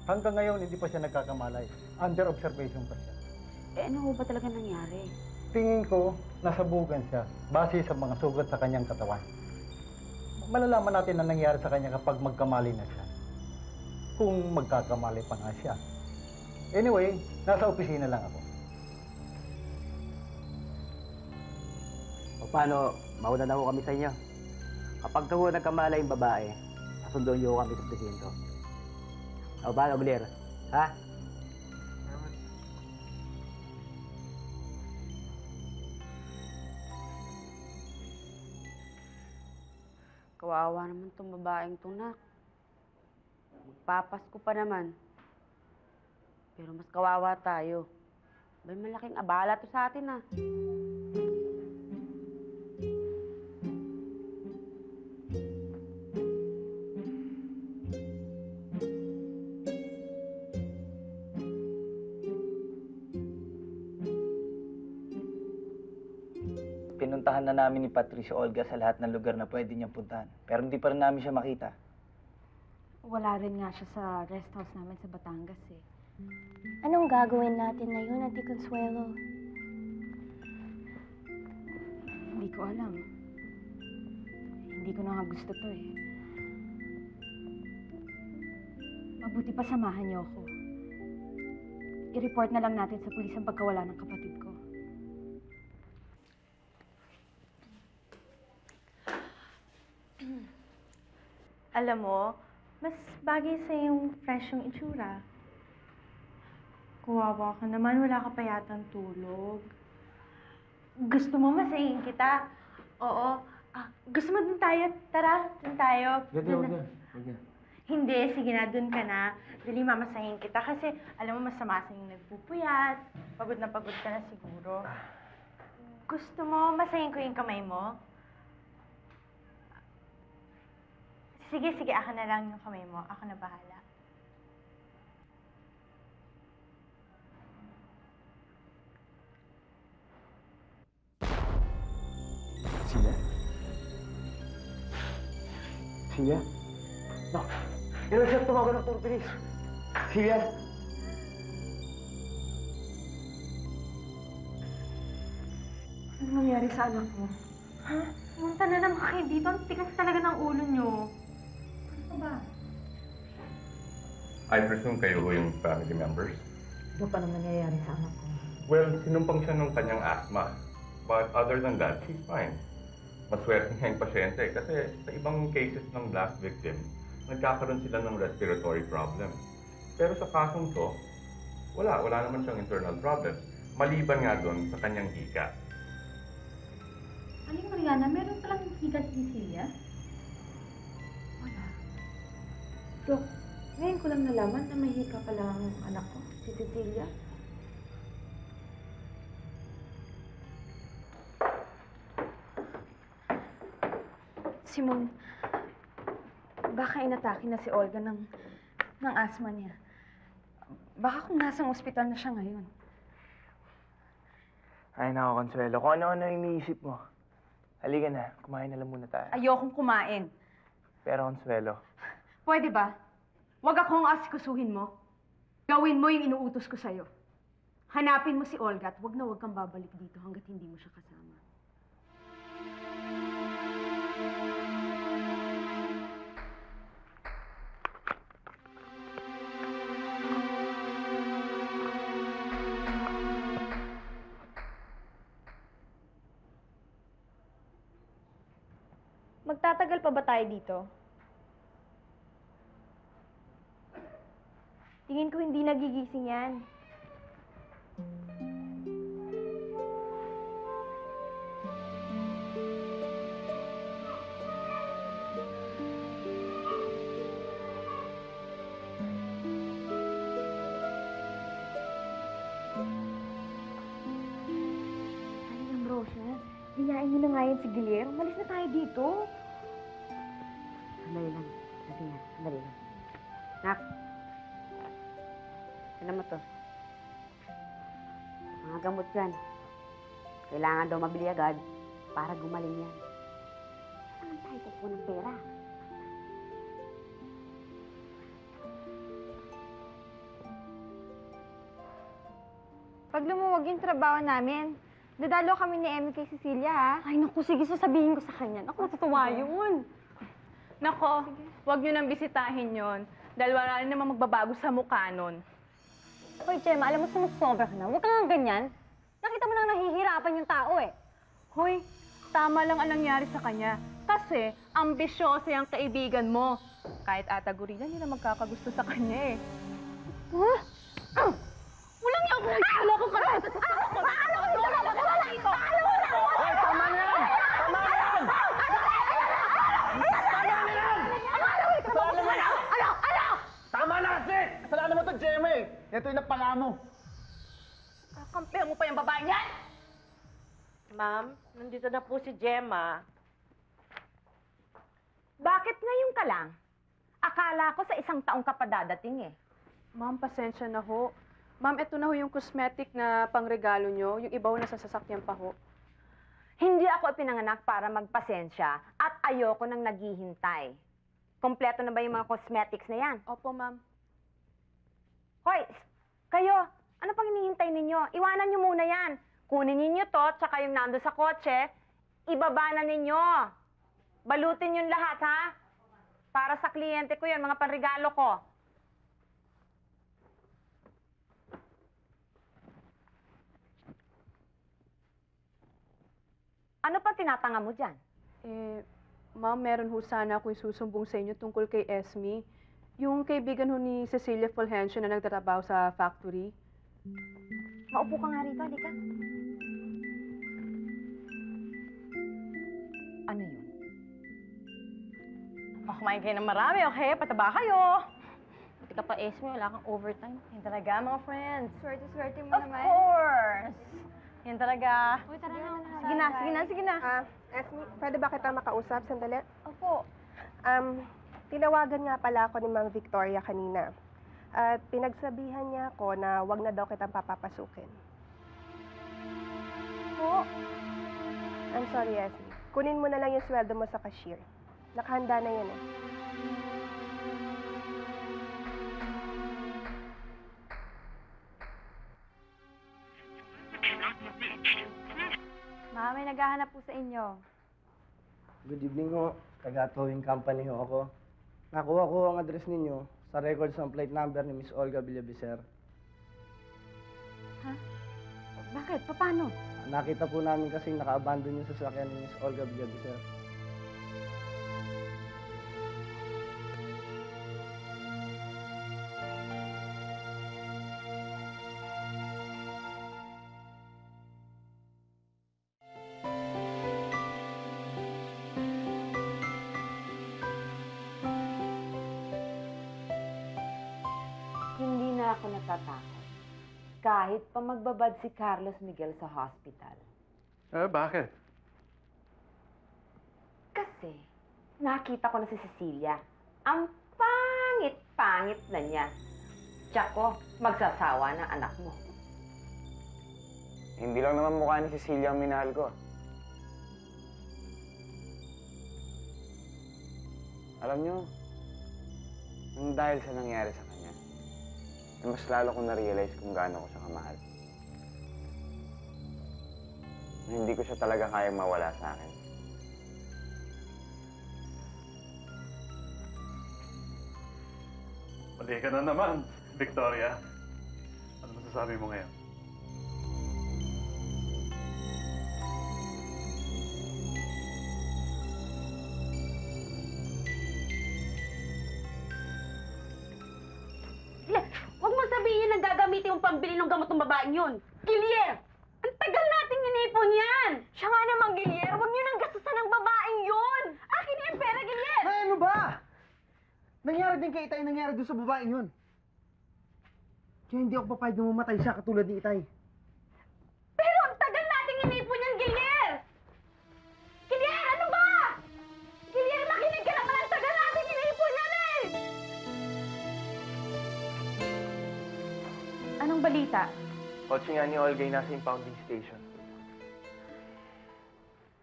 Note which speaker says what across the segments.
Speaker 1: Hanggang ngayon, hindi pa siya nagkakamalay. Under observation pa siya.
Speaker 2: Eh, ano ba talaga nangyari?
Speaker 1: Tingin ko, nasabugan siya base sa mga sugat sa kanyang katawan. Malalaman natin ang nangyari sa kanya kapag magkamali na siya. Kung magkakamali pa nga siya. Anyway, nasa opisina lang ako.
Speaker 3: O paano, mauna na ho kami sa inyo. Kapag daw nagkamala yung babae, kasunduan niyo kami sa presinto. O ba, Ogler? Ha?
Speaker 2: Kawawa naman tong babaeng tunak. Magpapasko pa naman. Pero mas kawawa tayo. May malaking abala to sa atin ah.
Speaker 3: Pinuntahan na namin ni Patricio Olga sa lahat ng lugar na pwede niyang puntahan. Pero hindi pa rin namin siya makita.
Speaker 4: Wala rin nga siya sa rest house namin sa Batangas eh.
Speaker 5: Anong gagawin natin ngayon, Ate Consuelo?
Speaker 4: Hindi ko alam. Hindi ko na nga gusto to eh. Mabuti pa samahan niyo ako. I-report na lang natin sa pulis ang pagkawala ng kapatid ko.
Speaker 5: Alam mo, mas bagay sa yung fresh yung itsura. Kuwawa ka naman, wala ka pa yatang tulog. Gusto mo masahin kita? Oo. Gusto mo dun tayo? Tara, dun tayo.
Speaker 3: Huwag na.
Speaker 5: Hindi, sige na, dun ka na. Dali, mamasahin kita kasi alam mo masama sa yung nagpupuyat. Pagod na pagod ka na siguro. Gusto mo masahin ko yung kamay mo? Sige, ako na lang yung kamay mo. Ako na bahala.
Speaker 3: Sia? No. Pero siya tumago ng turbilis. Sia?
Speaker 4: Ano nangyari sa anak ko?
Speaker 5: Ha? Pumunta na naman kayo dito. Ang tigas talaga ng ulo nyo. Ano ba?
Speaker 6: I presume kayo ho yung family members?
Speaker 4: Ano pa naman nangyayari sa anak ko?
Speaker 6: Well, sinumpang siya ng kanyang asthma. But other than that, she's fine. Maswerte nga yung pasyente kasi sa ibang cases ng last victim, nagkakaroon sila ng respiratory problem. Pero sa kasong to, wala naman siyang internal problems. Maliban nga doon sa kanyang hika.
Speaker 4: Aling Mariana, meron palang hika si Cecilia? Wala. Dok, ngayon ko lang nalaman na may hika pala ang anak ko, si Cecilia. Simon, baka inatake na si Olga ng asthma niya. Baka kung nasang ospital na siya ngayon.
Speaker 3: Ay, nako, Consuelo. Kung ano-ano yung iniisip mo. Halika na. Kumain na lang muna tayo.
Speaker 4: Ayokong kumain.
Speaker 3: Pero, Consuelo,
Speaker 4: Pwede ba? Huwag akong asikusuhin mo. Gawin mo yung inuutos ko sa'yo. Hanapin mo si Olga at huwag kang babalik dito hanggat hindi mo siya kasama.
Speaker 5: Magtatagal pa ba tayo dito? Tingin ko hindi nagigising yan. Ay, Ambrosia, hiyain mo na nga yan si Giler. Umalis na tayo dito.
Speaker 2: Sandali lang. Sandali lang. Nak. Alam mo to. Mga gamot yan. Kailangan daw mabili agad para gumaling yan. Saan tayo kukuha ng pera?
Speaker 7: Pag lumuwag yung trabaho namin, dadalo kami ni Emmy kay Cecilia, ha?
Speaker 4: Ay, naku, sige, sasabihin ko sa kanya. Naku, matutuwa yun.
Speaker 5: Nako, huwag nyo nang bisitahin yon. Dahil wala rin naman magbabago sa mukha nun.
Speaker 4: Hoy, Gemma, alam mo, sumusobra ka na. Huwag ka nga ganyan. Nakita mo nang nahihirapan yung tao eh.
Speaker 5: Hoy, tama lang ang nangyari sa kanya. Kasi, ambisyoso yung kaibigan mo. Kahit ata gurila, hindi na magkakagusto sa kanya eh. Walang niya ako! Wala ko ka!
Speaker 3: Hoy, tama na yan! Tama na yan! Tama na kasi!
Speaker 1: Kasalanan mo to, Gemma eh. Ito yung napala mo.
Speaker 5: Kakampihan mo pa yung babae niyan!
Speaker 8: Ma'am, nandito na po si Gemma.
Speaker 4: Bakit ngayon ka lang? Akala ko sa isang taong ka pa dadating eh.
Speaker 5: Ma'am, pasensya na ho. Ma'am, ito na ho yung cosmetic na pangregalo nyo. Yung iba ho nasa sasakyan pa ho.
Speaker 4: Hindi ako pinanganak para magpasensya at ayoko nang naghihintay. Kompleto na ba yung mga cosmetics na yan?
Speaker 5: Opo, ma'am.
Speaker 4: Hoy, kayo, ano pang hinihintay ninyo? Iwanan nyo muna yan. Kunin ninyo to, tsaka yung nando sa kotse, ibaba na ninyo. Balutin yung lahat, ha? Para sa kliyente ko yun, mga panregalo ko. Ano pa tinatanga mo dyan?
Speaker 5: Ma'am, meron ho sana akong susumbong sa inyo tungkol kay Esme. Yung kaibigan ho ni Cecilia Fulgencio na nagtatrabaho sa factory.
Speaker 4: Maupo ka nga rito, halika. Ano yun?
Speaker 5: Kumain kayo ng marami, okay? Pataba kayo.
Speaker 8: Buti ka pa, Esme, wala kang overtime.
Speaker 5: Yan talaga, mga friends.
Speaker 7: Swerte-swerte mo
Speaker 5: Of
Speaker 7: naman.
Speaker 5: course! Yan talaga.
Speaker 7: Uy, tara na.
Speaker 5: Sige na, sige na, sige na.
Speaker 9: Esme, pwede ba kita makausap sandali?
Speaker 5: Opo.
Speaker 9: Tinawagan nga pala ako ni Ma'am Victoria kanina. At pinagsabihan niya ako na wag na daw kitang papapasukin.
Speaker 5: Po.
Speaker 9: I'm sorry, Esme. Kunin mo na lang yung sweldo mo sa cashier. Nakahanda na yun eh.
Speaker 2: Ma, may naghahanap po sa inyo.
Speaker 3: Good evening ho. Taga-towing company ho ako. Nakuha ko ang address ninyo sa records ng plate number ni Miss Olga Villavicer.
Speaker 4: Bakit? Paano?
Speaker 3: Nakita po namin kasi naka-abandon yung sasakyan ni Miss Olga Villavicer.
Speaker 2: Hindi na ako natatakot. Kahit pa magbabad si Carlos Miguel sa hospital.
Speaker 6: Bakit?
Speaker 2: Kasi, nakita ko na si Cecilia. Ang pangit-pangit na niya. Tsako, magsasawa ng anak mo.
Speaker 10: Hindi lang naman mukha ni Cecilia ang minahal ko. Alam nyo, nang dahil sa nangyari sa kanya, mas lalo kong na-realize kung gaano ko siya kamahal. Na hindi ko siya talaga kayang mawala sa akin.
Speaker 11: Mali ka na naman, Victoria. Ano masasabi mo ngayon?
Speaker 2: Huwag mo sabihin na gagamitin yung pambili ng gamot ng babaeng yun. Gilier! Ang tagal nating inipon yan!
Speaker 4: Siya nga naman, Gilier. Huwag niyo nang gastusan ng babaeng yun. Akin yung pera, Gilier.
Speaker 1: Ay, ano ba? Nangyari din kay Itay, nangyari doon sa babaeng yun. Kaya hindi ako papayag na mamatay siya katulad ni Itay.
Speaker 4: Pero ang tagal nating inipon yan, Gilier. Gilier, ano ba? Gilier, makinig ka naman. Ang tagal nating inipon yan eh.
Speaker 5: Anong balita?
Speaker 10: Kotse nga ni Olga yung nasa impounding station.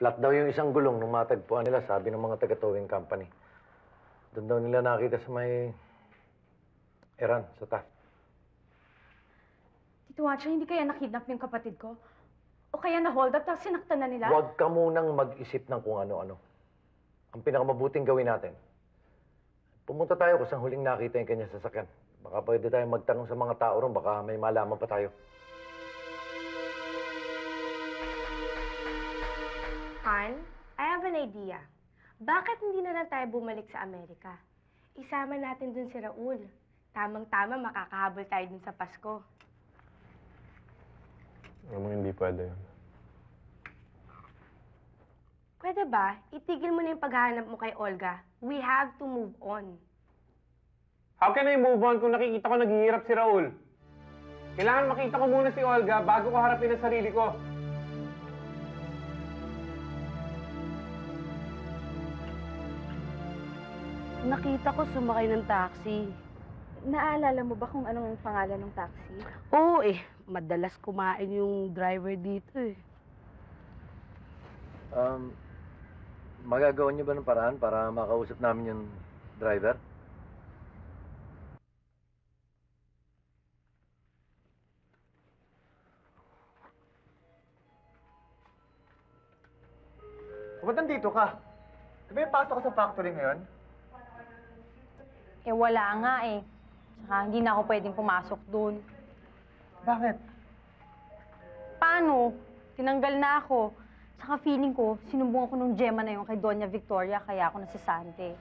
Speaker 12: Flat daw yung isang gulong nung matagpuan nila, sabi ng mga taga-towing company. Doon daw nila nakita sa may Eran, sa Taft.
Speaker 5: Tito Juancho, hindi kaya nakidnap yung kapatid ko? O kaya na-hold up, tapos sinaktan na nila?
Speaker 12: Huwag ka munang mag-isip ng kung ano-ano. Ang pinakamabuting gawin natin, pumunta tayo kung saan huling nakita yung kanyang sasakyan. Baka pwede tayong magtanong sa mga tao ron, baka may malaman pa tayo.
Speaker 5: Han, I have an idea. Bakit hindi na lang tayo bumalik sa Amerika? Isama natin dun si Raul. Tamang-tama, makakahabol tayo dun sa Pasko.
Speaker 10: Alam mo, hindi pwede yun.
Speaker 5: Pwede ba? Itigil mo na yung paghahanap mo kay Olga. We have to move on.
Speaker 10: How can I move on kung nakikita ko naghihirap si Raul? Kailangan makita ko muna si Olga bago ko harapin ang sarili ko.
Speaker 2: Nakita ko sumakay ng taxi.
Speaker 5: Naalala mo ba kung anong pangalan ng taxi?
Speaker 2: Oo madalas kumain yung driver dito eh.
Speaker 12: Magagawa niyo ba ng paraan para makausap namin yung driver?
Speaker 1: Ba't nandito ka? Di ba yung pasok ka sa factory ngayon?
Speaker 4: Eh, wala nga eh. Tsaka hindi na ako pwedeng pumasok doon.
Speaker 1: Bakit?
Speaker 4: Paano? Tinanggal na ako. Tsaka feeling ko, sinumbong ako nung Gemma na yun kay Doña Victoria, kaya ako nasasante.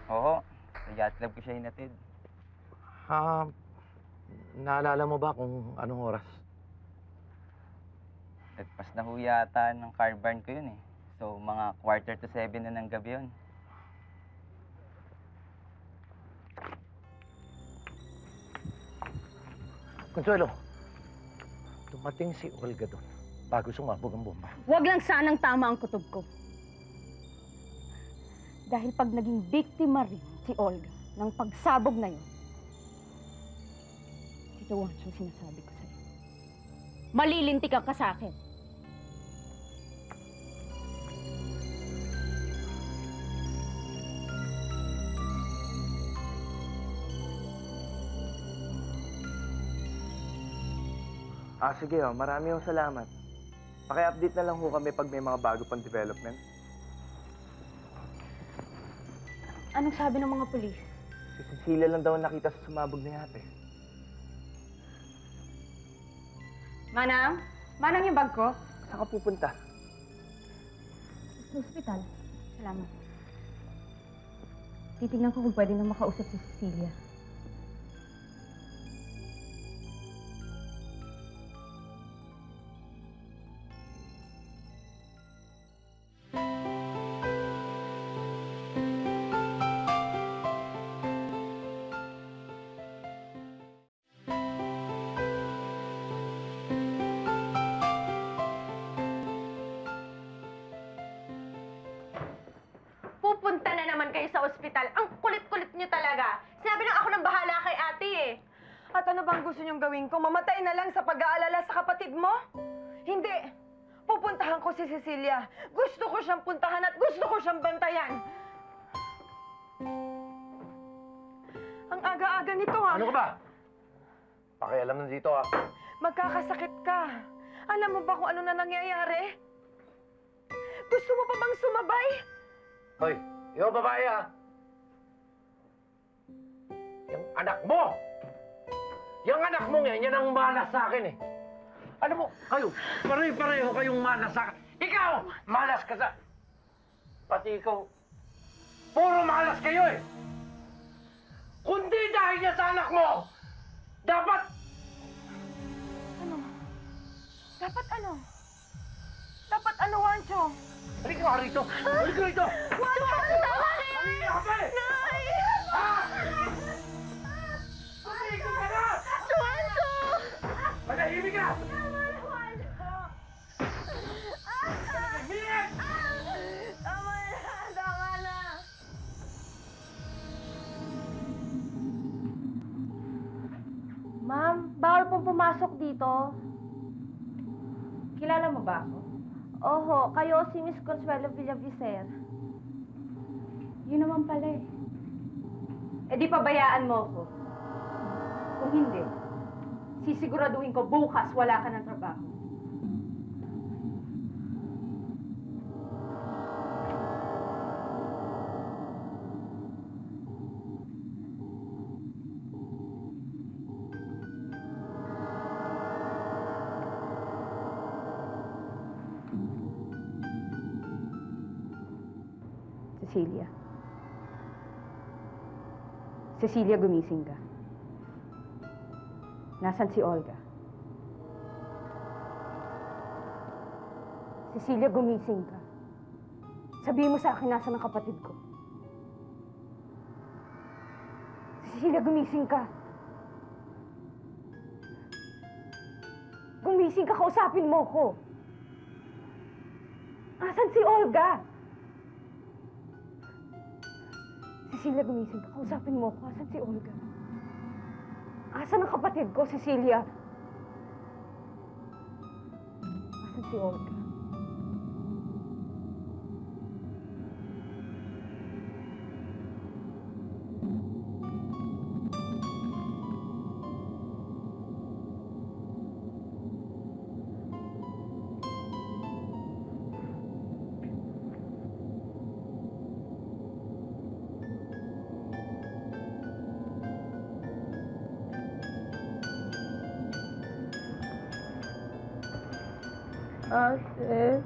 Speaker 13: Oo, sa yacht club ko siya hinatid.
Speaker 12: Naalala mo ba kung anong oras?
Speaker 13: Nagpas na ho yata ng car barn ko yun eh. So, mga 6:45 na ng gabi yun.
Speaker 12: Consuelo, dumating si Olga doon bago sumabog ang bomba.
Speaker 4: Huwag lang sanang tama ang kutob ko. Dahil pag naging biktima rin si Olga ng pagsabog na yun, Tito Juancho, sinasabi ko sa'yo, malilintikan ka sa akin.
Speaker 10: Sige, marami yung salamat. Paki-update na lang ho kami pag may mga bago pang development.
Speaker 5: Anong sabi ng mga pulis?
Speaker 10: Si Cecilia lang daw nakita sa sumabog na yate.
Speaker 4: Manang? Manang yung bag ko?
Speaker 10: Saan ka pupunta?
Speaker 4: Sa ospital. Salamat. Titignan ko kung pwede na makausap si Cecilia.
Speaker 5: Pupunta na naman kayo sa ospital. Ang kulit-kulit niyo talaga. Sinabi lang ako ng bahala kay ate eh.
Speaker 4: At ano bang gusto niyong gawin ko? Mamatay na lang sa pag-aalala sa kapatid mo? Hindi. Pupuntahan ko si Cecilia. Gusto ko siyang puntahan at gusto ko siyang bantayan. Ang aga-aga nito ha.
Speaker 12: Ano ka ba? Pakialam na dito ha.
Speaker 4: Magkakasakit ka. Alam mo ba kung ano na nangyayari? Gusto mo pa bang sumabay?
Speaker 12: Hoy, ikaw babae ha. Yung anak mo! Yung anak mo yan, yan ang malas sa akin eh. Alam mo, kayo, pare-pareho kayong malas sa akin. Ikaw, malas ka sa... Pati ikaw, puro malas kayo eh. Kundi dahil niya sa anak mo, dapat...
Speaker 4: Ano? Dapat ano? Dapat ano, Juancho?
Speaker 12: Halika ka rito! Halika ka rito!
Speaker 4: Juancho! Tama na yan!
Speaker 12: Halika ka pa eh!
Speaker 4: Nay!
Speaker 12: Halika ka na!
Speaker 4: Juancho!
Speaker 12: Manahimik ka!
Speaker 4: Tama na, Juancho!
Speaker 12: Manahimik!
Speaker 4: Tama na! Tama na!
Speaker 5: Ma'am, bawal pong pumasok dito.
Speaker 4: Kilala mo ba ako?
Speaker 5: Oho, kayo si Miss Consuelo Villavicer.
Speaker 4: Yun naman pala eh. Eh di pabayaan mo ako. Kung hindi, sisiguraduhin ko bukas wala ka ng trabaho. Cecilia. Cecilia, gumising ka. Nasaan si Olga? Cecilia, gumising ka. Sabihin mo sa akin nasaan ang kapatid ko. Cecilia, gumising ka. Gumising ka, kausapin mo ko. Nasaan si Olga? Cecilia, gumising ka. Kausapin mo ko. Asan si Olga? Asan ang kapatid ko, Cecilia? Asan si Olga?
Speaker 5: Ate.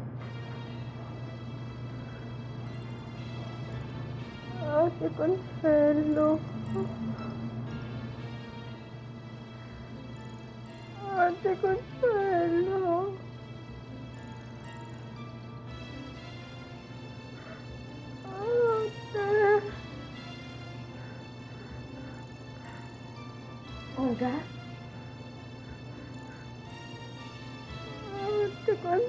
Speaker 5: Ate Consuelo. Ate Consuelo. Ate.
Speaker 4: Olga?
Speaker 5: Ate Consuelo.